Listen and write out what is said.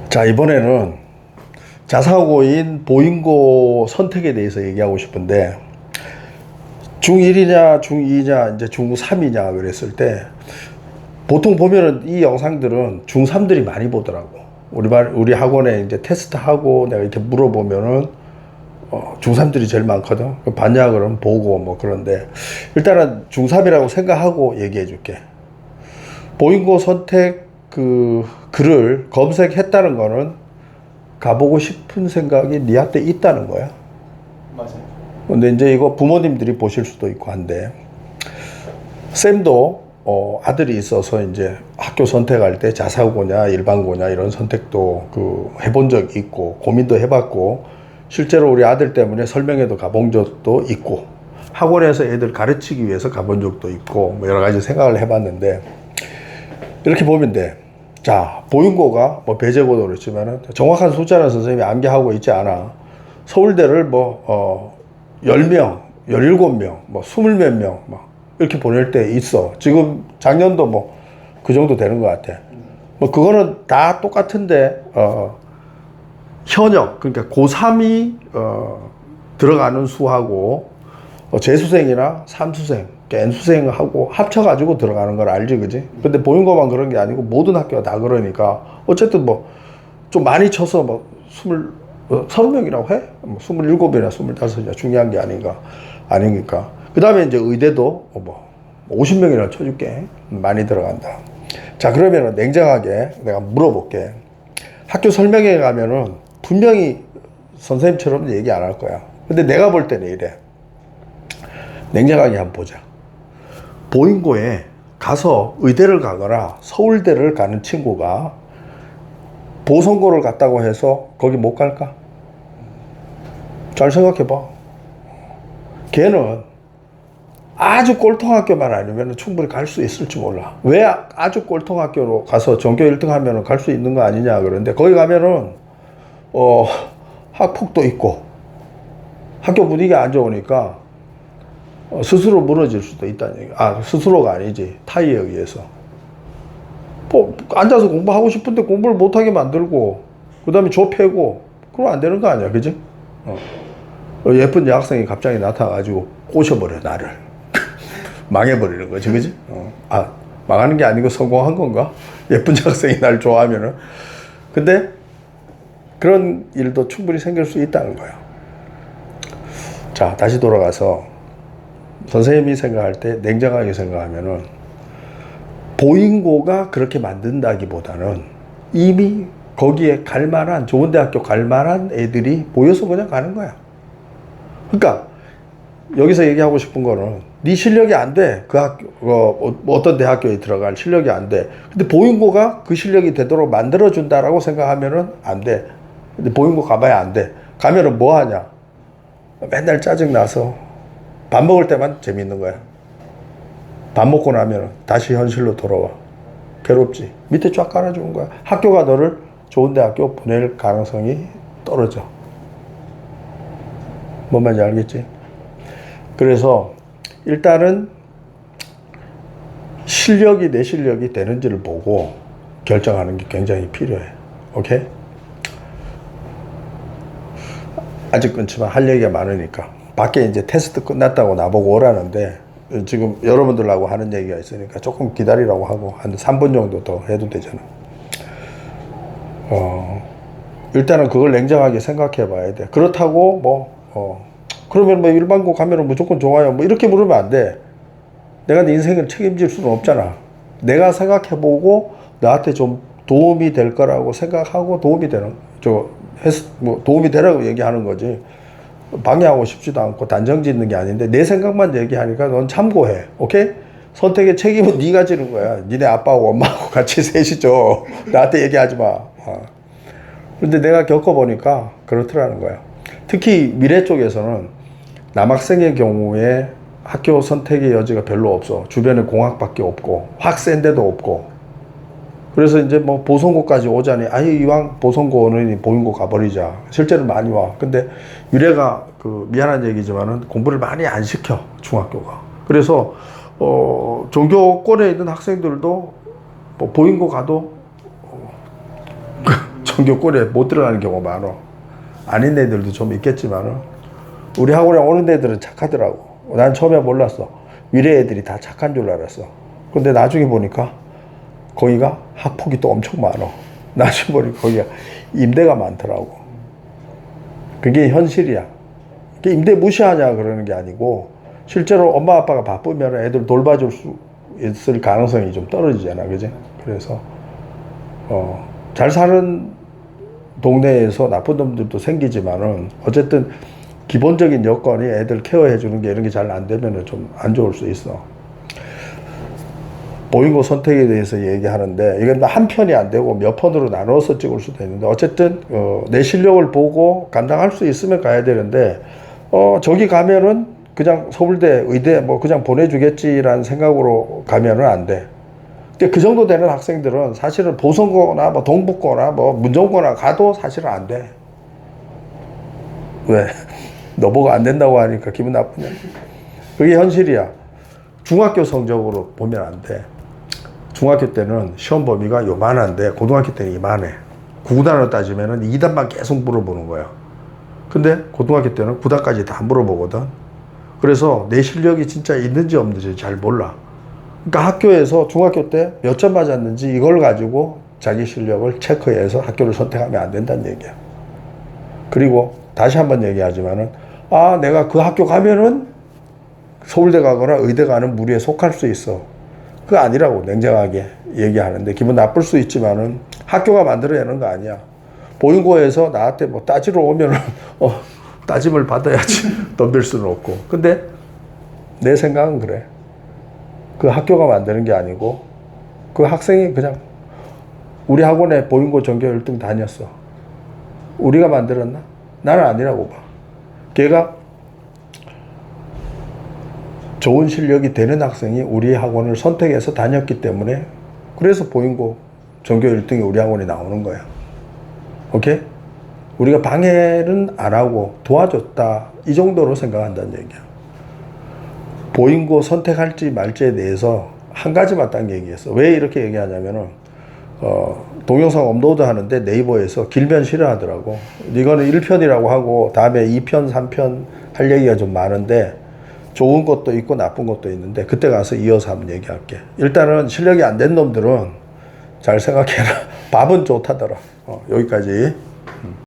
자, 이번에는 자사고인 보인고 선택에 대해서 얘기하고 싶은데, 중1이냐, 중2냐, 이제 중3이냐 그랬을 때, 보통 보면은 이 영상들은 중3들이 많이 보더라고. 우리 학원에 이제 테스트하고 내가 이렇게 물어보면은, 중3들이 제일 많거든. 봤냐, 그러면 보고 뭐 그런데, 일단은 중3이라고 생각하고 얘기해 줄게. 보인고 선택 글을 검색했다는 거는 가보고 싶은 생각이 니한테 있다는 거야. 맞아요. 근데 이제 이거 부모님들이 보실 수도 있고 한데, 쌤도 아들이 있어서 이제 학교 선택할 때 자사고냐 일반고냐 이런 선택도 해본 적이 있고 고민도 해봤고, 실제로 우리 아들 때문에 설명회도 가본 적도 있고, 학원에서 애들 가르치기 위해서 가본 적도 있고, 뭐 여러 가지 생각을 해봤는데, 이렇게 보면 돼. 자, 보인고가 뭐 배제고도 그렇지만은 정확한 숫자는 선생님이 암기하고 있지 않아. 서울대를 10명, 17명, 20몇 명, 이렇게 보낼 때 있어. 지금 작년도 그 정도 되는 것 같아. 그거는 다 똑같은데, 현역, 그러니까 고3이, 들어가는 수하고, 재수생이나 삼수생, N수생하고 합쳐가지고 들어가는 걸 알지, 그지? 근데 보인고만 그런 게 아니고 모든 학교가 다 그러니까, 어쨌든 좀 많이 쳐서 30명이라고 해? 27이나 25이나 중요한 게 아니니까. 그 다음에 이제 의대도 50명이나 쳐줄게. 많이 들어간다. 자, 그러면은 냉정하게 내가 물어볼게. 학교 설명회 가면은 분명히 선생님처럼 얘기 안 할 거야. 근데 내가 볼 때는 이래. 냉정하게 한번 보자. 보인고에 가서 의대를 가거나 서울대를 가는 친구가 보성고를 갔다고 해서 거기 못 갈까? 잘 생각해봐. 걔는 아주 꼴통학교만 아니면 충분히 갈 수 있을지 몰라. 왜 아주 꼴통학교로 가서 전교 1등 하면 갈 수 있는 거 아니냐 그러는데, 거기 가면은 학폭도 있고 학교 분위기가 안 좋으니까 스스로 무너질 수도 있다는 얘기. 스스로가 아니지, 타이에 의해서. 앉아서 공부하고 싶은데 공부를 못하게 만들고, 그 다음에 좁혀고, 그러면 안 되는 거 아니야, 그지? 예쁜 여학생이 갑자기 나타나가지고 꼬셔버려, 나를. 망해버리는 거지, 그지? 망하는 게 아니고 성공한 건가? 예쁜 여학생이 날 좋아하면은. 근데 그런 일도 충분히 생길 수 있다는 거야. 자, 다시 돌아가서 선생님이 생각할 때 냉정하게 생각하면은, 보인고가 그렇게 만든다기보다는 이미 거기에 갈 만한, 좋은 대학교 갈 만한 애들이 모여서 그냥 가는 거야. 그러니까 여기서 얘기하고 싶은 거는, 네 실력이 안 돼. 그 학교, 어떤 대학교에 들어갈 실력이 안 돼. 근데 보인고가 그 실력이 되도록 만들어준다라고 생각하면은 안 돼. 근데 보인고 가봐야 안 돼. 가면은 뭐 하냐? 맨날 짜증나서 밥 먹을 때만 재밌는 거야. 밥 먹고 나면 다시 현실로 돌아와. 괴롭지. 밑에 쫙 깔아주는 거야. 학교가 너를 좋은 대학교 보낼 가능성이 떨어져. 뭔 말인지 알겠지? 그래서 일단은 내 실력이 되는지를 보고 결정하는 게 굉장히 필요해. 오케이? 아직 끊지만 할 얘기가 많으니까. 밖에 이제 테스트 끝났다고 나보고 오라는데, 지금 여러분들하고 하는 얘기가 있으니까 조금 기다리라고 하고, 한 3분 정도 더 해도 되잖아. 일단은 그걸 냉정하게 생각해 봐야 돼. 그렇다고 그러면 일반고 가면은 무조건 좋아요, 이렇게 물으면 안 돼. 내가 네 인생을 책임질 수는 없잖아. 내가 생각해 보고 나한테 좀 도움이 될 거라고 생각하고 도움이 되라고 얘기하는 거지. 방해하고 싶지도 않고 단정 짓는 게 아닌데, 내 생각만 얘기하니까 넌 참고해. 오케이? 선택의 책임은 네가 지는 거야. 니네 아빠하고 엄마하고 같이 셋이죠. 나한테 얘기하지 마. 그런데 내가 겪어보니까 그렇더라는 거야. 특히 미래 쪽에서는 남학생의 경우에 학교 선택의 여지가 별로 없어. 주변에 공학밖에 없고 확 센 데도 없고. 그래서 이제 보성고까지 오자니, 이왕 보성고는 보인고 가버리자. 실제로 많이 와. 근데 미래가 미안한 얘기지만은 공부를 많이 안 시켜, 중학교가. 그래서 종교권에 있는 학생들도 보인고 가도 전교권에 못 들어가는 경우가 많아. 아닌 애들도 좀 있겠지만은 우리 학원에 오는 애들은 착하더라고. 난 처음에 몰랐어. 위례 애들이 다 착한 줄 알았어. 근데 나중에 보니까 거기가 학폭이 또 엄청 많아. 나중에 보니까 거기가 임대가 많더라고. 그게 현실이야. 임대 무시하냐 그러는 게 아니고 실제로 엄마 아빠가 바쁘면 애들 돌봐줄 수 있을 가능성이 좀 떨어지잖아. 그지? 그래서 잘 사는 동네에서 나쁜 놈들도 생기지만은 어쨌든 기본적인 여건이 애들 케어해 주는 게 이런 게 잘 안 되면은 좀 안 좋을 수 있어. 보잉고 선택에 대해서 얘기하는데 이건 한 편이 안 되고 몇 편으로 나눠서 찍을 수도 있는데 어쨌든 내 실력을 보고 감당할 수 있으면 가야 되는데 저기 가면은 그냥 서울대 의대 뭐 그냥 보내주겠지라는 생각으로 가면은 안 돼. 근데 그 정도 되는 학생들은 사실은 보성고나 뭐 동북고나 뭐 문정고나 가도 사실은 안 돼. 왜? 너 보고 안 된다고 하니까 기분 나쁘냐? 그게 현실이야. 중학교 성적으로 보면 안 돼. 중학교 때는 시험 범위가 요만한데 고등학교 때는 이만해. 9단으로 따지면은 2단만 계속 물어보는 거야. 근데 고등학교 때는 9단까지 다 물어보거든. 그래서 내 실력이 진짜 있는지 없는지 잘 몰라. 그러니까 학교에서 중학교 때 몇 점 맞았는지 이걸 가지고 자기 실력을 체크해서 학교를 선택하면 안 된다는 얘기야. 그리고 다시 한번 얘기하지만은 내가 그 학교 가면은 서울대 가거나 의대 가는 무리에 속할 수 있어. 그거 아니라고 냉정하게 얘기하는데 기분 나쁠 수 있지만은 학교가 만들어내는 거 아니야. 보잉고에서 나한테 뭐 따지러 오면은 따짐을 받아야지 덤빌 수는 없고. 근데 내 생각은 그래. 그 학교가 만드는 게 아니고 그 학생이 그냥 우리 학원에 보잉고 전교 1등 다녔어. 우리가 만들었나? 나는 아니라고 봐. 걔가 좋은 실력이 되는 학생이 우리 학원을 선택해서 다녔기 때문에 그래서 보잉고 전교 1등이 우리 학원에 나오는 거야. 오케이? 우리가 방해는 안 하고 도와줬다. 이 정도로 생각한다는 얘기야. 보잉고 선택할지 말지에 대해서 한 가지만 딱 얘기했어. 왜 이렇게 얘기하냐면은 동영상 업로드 하는데 네이버에서 길면 싫어하더라고. 이거는 1편이라고 하고 다음에 2편, 3편 할 얘기가 좀 많은데 좋은 것도 있고 나쁜 것도 있는데 그때 가서 이어서 한번 얘기할게. 일단은 실력이 안 된 놈들은 잘 생각해라. 밥은 좋다더라. 여기까지.